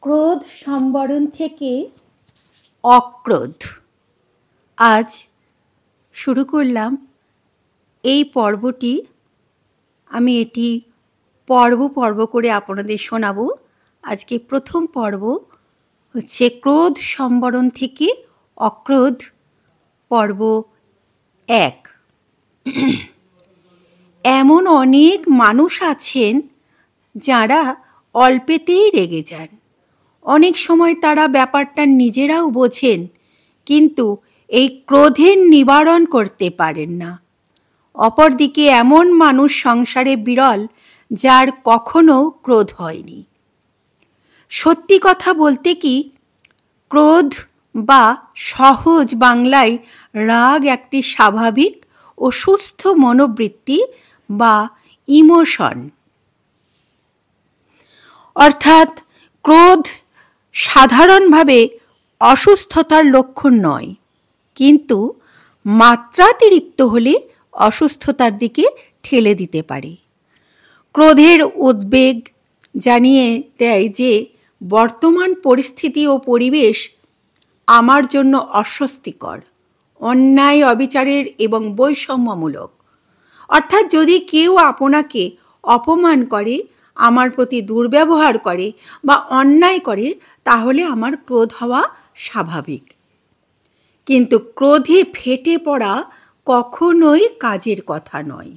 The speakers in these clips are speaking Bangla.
ক্রোধ সম্বরণ থেকে অক্রোধ। আজ শুরু করলাম এই পর্বটি। আমি এটি পর্ব পর্ব করে আপনাদের শোনাবো। আজকে প্রথম পর্ব হচ্ছে ক্রোধ সম্বরণ থেকে অক্রোধ, পর্ব 1। এমন অনেক মানুষ আছেন যারা অল্পেতেই রেগে যান। অনেক সময় তারা ব্যাপারটা নিজেরাও বোঝেন, কিন্তু এই ক্রোধের নিবারণ করতে পারেন না। অপরদিকে এমন মানুষ সংসারে বিরল যার কখনো ক্রোধ হয়নি। সত্যি কথা বলতে কি, ক্রোধ বা সহজ বাংলায় রাগ একটি স্বাভাবিক ও সুস্থ মনোবৃত্তি বা ইমোশন। অর্থাৎ ক্রোধ সাধারণভাবে অসুস্থতার লক্ষণ নয়, কিন্তু মাত্রাতিরিক্ত হলে অসুস্থতার দিকে ঠেলে দিতে পারে। ক্রোধের উদ্বেগ জানিয়ে দেয় যে বর্তমান পরিস্থিতি ও পরিবেশ আমার জন্য অস্বস্তিকর, অন্যায়, অবিচারের এবং বৈষম্যমূলক। অর্থাৎ যদি কেউ আপনাকে অপমান করে, আমার প্রতি দুর্ব্যবহার করে বা অন্যায় করে, তাহলে আমার ক্রোধ হওয়া স্বাভাবিক। কিন্তু ক্রোধে ফেটে পড়া কখনোই কাজের কথা নয়,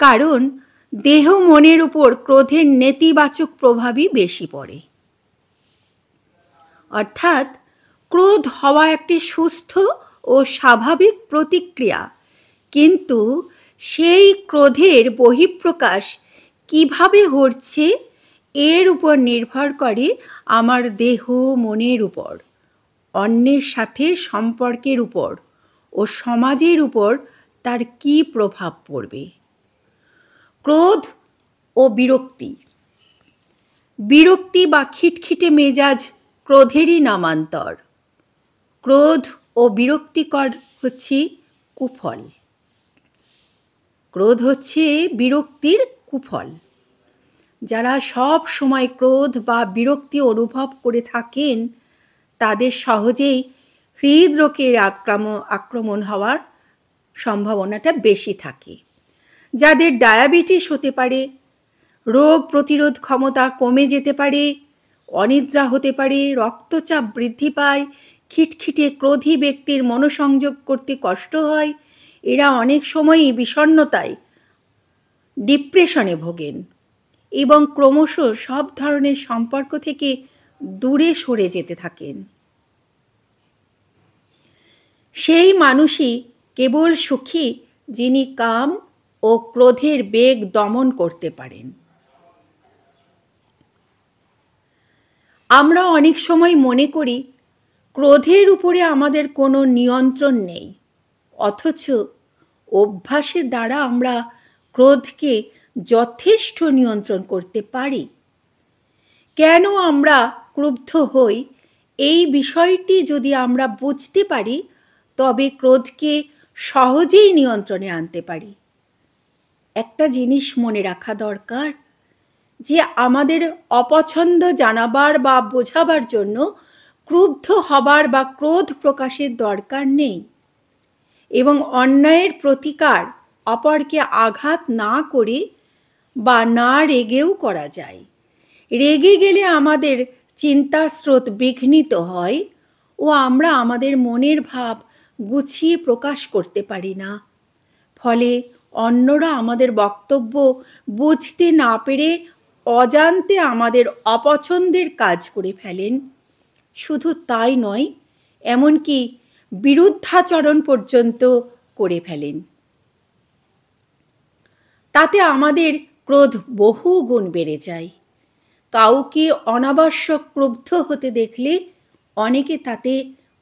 কারণ দেহ মনের উপর ক্রোধের নেতিবাচক প্রভাবই বেশি পড়ে। অর্থাৎ ক্রোধ হওয়া একটি সুস্থ ও স্বাভাবিক প্রতিক্রিয়া, কিন্তু সেই ক্রোধের বহিঃপ্রকাশ কিভাবে ঘটছে এর উপর নির্ভর করে আমার দেহ মনের উপর, অন্যের সাথে সম্পর্কের উপর ও সমাজের উপর তার কী প্রভাব পড়বে। ক্রোধ ও বিরক্তি। বিরক্তি বা খিটখিটে মেজাজ ক্রোধেরই নামান্তর। ক্রোধ ও বিরক্তিকর হচ্ছে কুফল। ক্রোধ হচ্ছে বিরক্তির কুফল। যারা সব সময় ক্রোধ বা বিরক্তি অনুভব করে থাকেন, তাদের সহজেই হৃদরোগের আক্রমণ হওয়ার সম্ভাবনাটা বেশি থাকে। যাদের ডায়াবেটিস হতে পারে, রোগ প্রতিরোধ ক্ষমতা কমে যেতে পারে, অনিদ্রা হতে পারে, রক্তচাপ বৃদ্ধি পায়, খিটখিটে ক্রোধী ব্যক্তির মনোসংযোগ করতে কষ্ট হয়, এরা অনেক সময়ই বিষণ্ণতায়, ডিপ্রেশনে ভোগেন এবং ক্রমশ সব ধরনের সম্পর্ক থেকে দূরে সরে যেতে থাকেন। সেই মানুষই কেবল সুখী যিনি কাম ও ক্রোধের বেগ দমন করতে পারেন। আমরা অনেক সময় মনে করি ক্রোধের উপরে আমাদের কোনো নিয়ন্ত্রণ নেই, অথচ অভ্যাসের দ্বারা আমরা ক্রোধকে যথেষ্ট নিয়ন্ত্রণ করতে পারি। কেন আমরা ক্রুদ্ধ হই, এই বিষয়টি যদি আমরা বুঝতে পারি, তবে ক্রোধকে সহজেই নিয়ন্ত্রণে আনতে পারি। একটা জিনিস মনে রাখা দরকার, যে আমাদের অপছন্দ জানাবার বা বোঝাবার জন্য ক্রুদ্ধ হবার বা ক্রোধ প্রকাশের দরকার নেই, এবং অন্যায়ের প্রতিকার অপরকে আঘাত না করে বা না রেগেও করা যায়। রেগে গেলে আমাদের চিন্তা স্রোত বিঘ্নিত হয় ও আমরা আমাদের মনের ভাব গুছিয়ে প্রকাশ করতে পারি না। ফলে অন্যরা আমাদের বক্তব্য বুঝতে না পেরে অজান্তে আমাদের অপছন্দের কাজ করে ফেলেন। শুধু তাই নয়, এমনকি বিরুদ্ধাচরণ পর্যন্ত করে ফেলেন। তাতে আমাদের ক্রোধ বহু গুণ বেড়ে যায়। কাউকে অনাবশ্যক ক্রুদ্ধ হতে দেখলে অনেকে তাতে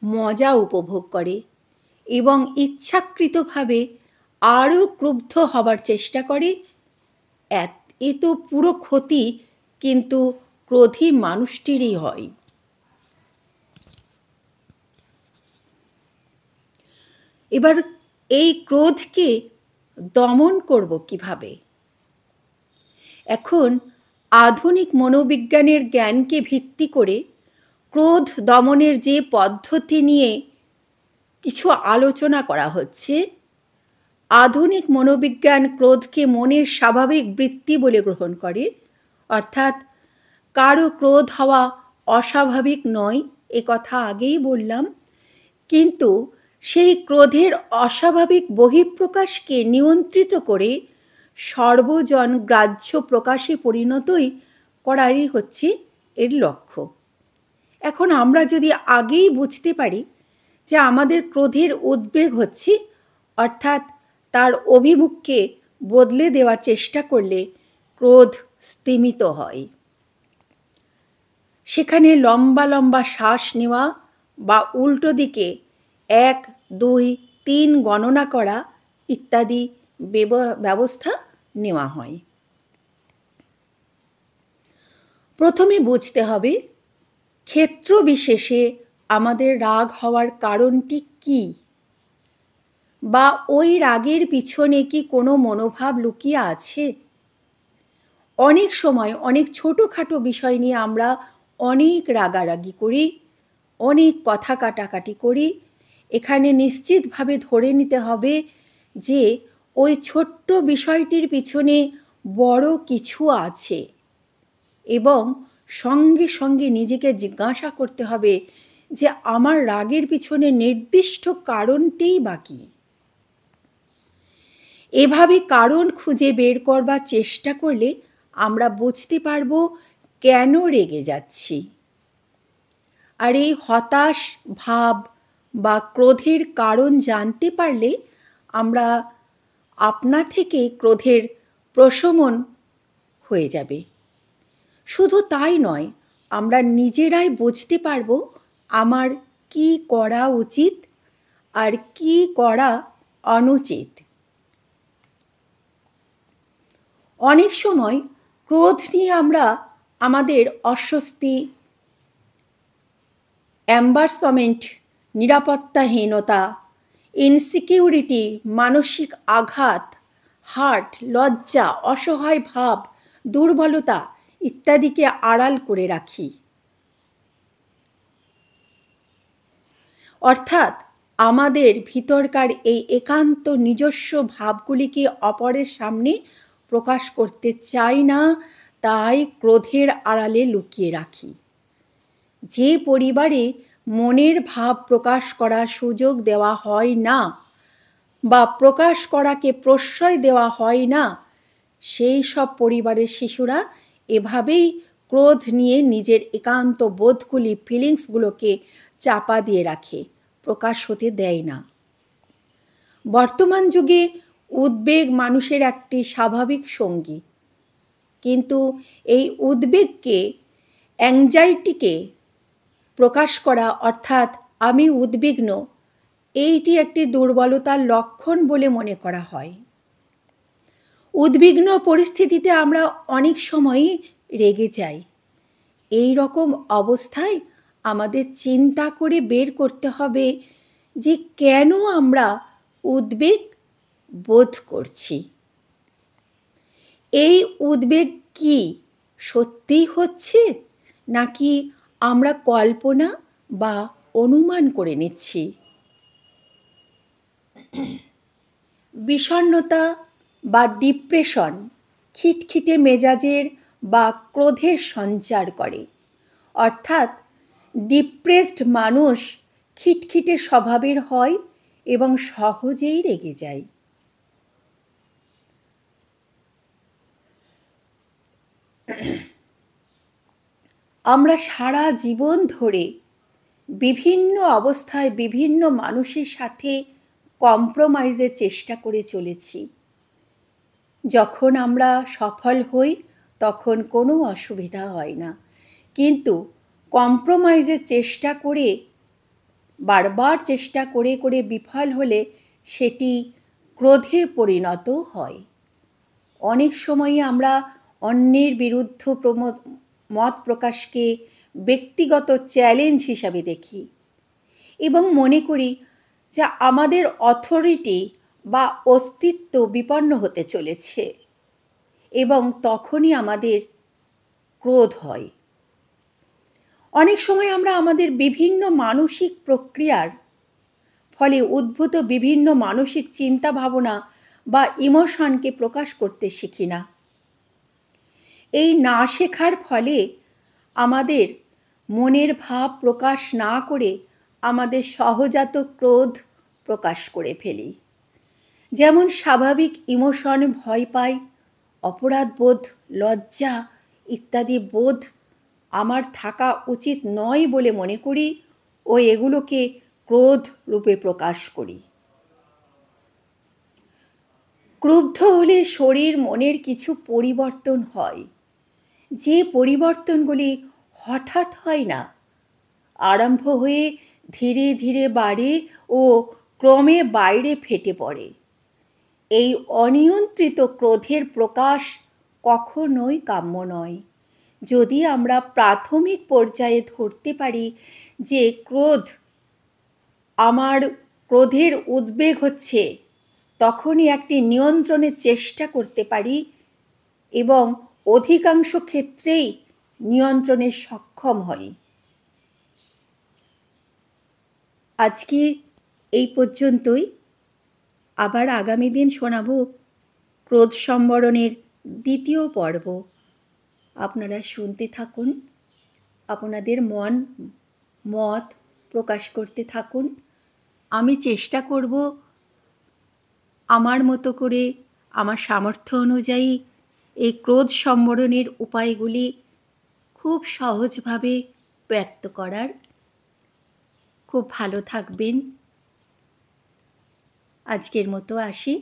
মজা উপভোগ করে এবং ইচ্ছাকৃতভাবে আরও ক্রুদ্ধ হবার চেষ্টা করে। এ তো পুরো ক্ষতি কিন্তু ক্রোধী মানুষটিরই হয়। এবার এই ক্রোধকে দমন করব কিভাবে? এখন আধুনিক মনোবিজ্ঞানের জ্ঞানকে ভিত্তি করে ক্রোধ দমনের যে পদ্ধতি নিয়ে কিছু আলোচনা করা হচ্ছে, আধুনিক মনোবিজ্ঞান ক্রোধকে মনের স্বাভাবিক বৃত্তি বলে গ্রহণ করে। অর্থাৎ কারো ক্রোধ হওয়া অস্বাভাবিক নয়, এ কথা আগেই বললাম, কিন্তু সেই ক্রোধের অস্বাভাবিক বহিঃপ্রকাশকে নিয়ন্ত্রিত করে সর্বজন গ্রাহ্য প্রকাশে পরিণতই করারই হচ্ছে এর লক্ষ্য। এখন আমরা যদি আগেই বুঝতে পারি যে আমাদের ক্রোধের উদ্বেগ হচ্ছে, অর্থাৎ তার অভিমুখকে বদলে দেওয়ার চেষ্টা করলে ক্রোধ স্তিমিত হয়। সেখানে লম্বা লম্বা শ্বাস নেওয়া বা উল্টো দিকে 1, 2, 3 গণনা করা ইত্যাদি ব্যবস্থা নেওয়া হয়। প্রথমে বুঝতে হবে ক্ষেত্র বিশেষে আমাদের রাগ হওয়ার কারণটি কি, বা ওই রাগের পিছনে কি কোনো মনোভাব লুকিয়ে আছে। অনেক সময় অনেক ছোটোখাটো বিষয় নিয়ে আমরা অনেক রাগারাগি করি, অনেক কথা কাটাকাটি করি। এখানে নিশ্চিতভাবে ধরে নিতে হবে যে ওই ছোট্ট বিষয়টির পিছনে বড় কিছু আছে, এবং সঙ্গে সঙ্গে নিজেকে জিজ্ঞাসা করতে হবে যে আমার রাগের পিছনে নির্দিষ্ট কারণটিই বা কী। এভাবে কারণ খুঁজে বের করবার চেষ্টা করলে আমরা বুঝতে পারবো কেন রেগে যাচ্ছি। আর এই হতাশ ভাব বা ক্রোধের কারণ জানতে পারলে আমরা আপনা থেকে ক্রোধের প্রশমন হয়ে যাবে। শুধু তাই নয়, আমরা নিজেরাই বুঝতে পারবো আমার কি করা উচিত আর কি করা অনুচিত। অনেক সময় ক্রোধ নিয়ে আমরা আমাদের অস্বস্তি, এম্বারসমেন্ট, নিরাপত্তাহীনতা, ইনসিকিউরিটি, মানসিক আঘাত, হার্ট, লজ্জা, অসহায় ভাব, দুর্বলতা ইত্যাদিকে আড়াল করে রাখি। অর্থাৎ আমাদের ভিতরকার এই একান্ত নিজস্ব ভাবগুলিকে অপরের সামনে প্রকাশ করতে চাই না, তাই ক্রোধের আড়ালে লুকিয়ে রাখি। যে পরিবারে মনের ভাব প্রকাশ করার সুযোগ দেওয়া হয় না বা প্রকাশ করাকে প্রশ্রয় দেওয়া হয় না, সেই সব পরিবারের শিশুরা এভাবেই ক্রোধ নিয়ে নিজের একান্ত বোধগুলি, ফিলিংসগুলোকে চাপা দিয়ে রাখে, প্রকাশ হতে দেয় না। বর্তমান যুগে উদ্বেগ মানুষের একটি স্বাভাবিক সঙ্গী, কিন্তু এই উদ্বেগকে, অ্যাংজাইটিকে প্রকাশ করা, অর্থাৎ আমি উদ্বিগ্ন, এইটি একটি দুর্বলতার লক্ষণ বলে মনে করা হয়। উদ্বিগ্ন পরিস্থিতিতে আমরা অনেক সময়ই রেগে যাই। এই রকম অবস্থায় আমাদের চিন্তা করে বের করতে হবে যে কেন আমরা উদ্বেগ বোধ করছি। এই উদ্বেগ কি সত্যিই হচ্ছে, নাকি আমরা কল্পনা বা অনুমান করে নিচ্ছি। বিষণ্ণতা বা ডিপ্রেশন খিটখিটে মেজাজের বা ক্রোধের সঞ্চার করে। অর্থাৎ ডিপ্রেসড মানুষ খিটখিটে স্বভাবের হয় এবং সহজেই রেগে যায়। আমরা সারা জীবন ধরে বিভিন্ন অবস্থায় বিভিন্ন মানুষের সাথে কম্প্রোমাইজের চেষ্টা করে চলেছি। যখন আমরা সফল হই তখন কোনো অসুবিধা হয় না, কিন্তু কম্প্রোমাইজের চেষ্টা করে, বারবার চেষ্টা করে করে বিফল হলে সেটি ক্রোধে পরিণত হয়। অনেক সময়ই আমরা অন্যের বিরুদ্ধে মত প্রকাশকে ব্যক্তিগত চ্যালেঞ্জ হিসাবে দেখি এবং মনে করি যে আমাদের অথরিটি বা অস্তিত্ব বিপন্ন হতে চলেছে, এবং তখনই আমাদের ক্রোধ হয়। অনেক সময় আমরা আমাদের বিভিন্ন মানসিক প্রক্রিয়ার ফলে উদ্ভূত বিভিন্ন মানসিক চিন্তা ভাবনা বা ইমোশনকে প্রকাশ করতে শিখি না। এই না শেখার ফলে আমাদের মনের ভাব প্রকাশ না করে আমাদের সহজাত ক্রোধ প্রকাশ করে ফেলি। যেমন স্বাভাবিক ইমোশন ভয় পায়, অপরাধবোধ, লজ্জা ইত্যাদি বোধ আমার থাকা উচিত নয় বলে মনে করি ও এগুলোকে ক্রোধ রূপে প্রকাশ করি। ক্রুদ্ধ হলে শরীর মনের কিছু পরিবর্তন হয়, যে পরিবর্তনগুলি হঠাৎ হয় না, আরম্ভ হয়ে ধীরে ধীরে বাড়ে ও ক্রমে বাইরে ফেটে পড়ে। এই অনিয়ন্ত্রিত ক্রোধের প্রকাশ কখনোই কাম্য নয়। যদি আমরা প্রাথমিক পর্যায়ে ধরতে পারি যে আমার ক্রোধের উদ্বেগ হচ্ছে, তখনই একটি নিয়ন্ত্রণের চেষ্টা করতে পারি এবং অধিকাংশ ক্ষেত্রেই নিয়ন্ত্রণে সক্ষম হই। আজকে এই পর্যন্তই। আবার আগামী দিন শোনাব ক্রোধ সম্বরণের দ্বিতীয় পর্ব। আপনারা শুনতে থাকুন, আপনাদের মত প্রকাশ করতে থাকুন। আমি চেষ্টা করব আমার মতো করে, আমার সামর্থ্য অনুযায়ী এই ক্রোধ সম্বরণের উপায়গুলি খুব সহজভাবে ব্যক্ত করার। খুব ভালো থাকবেন। আজকের মতো আসি।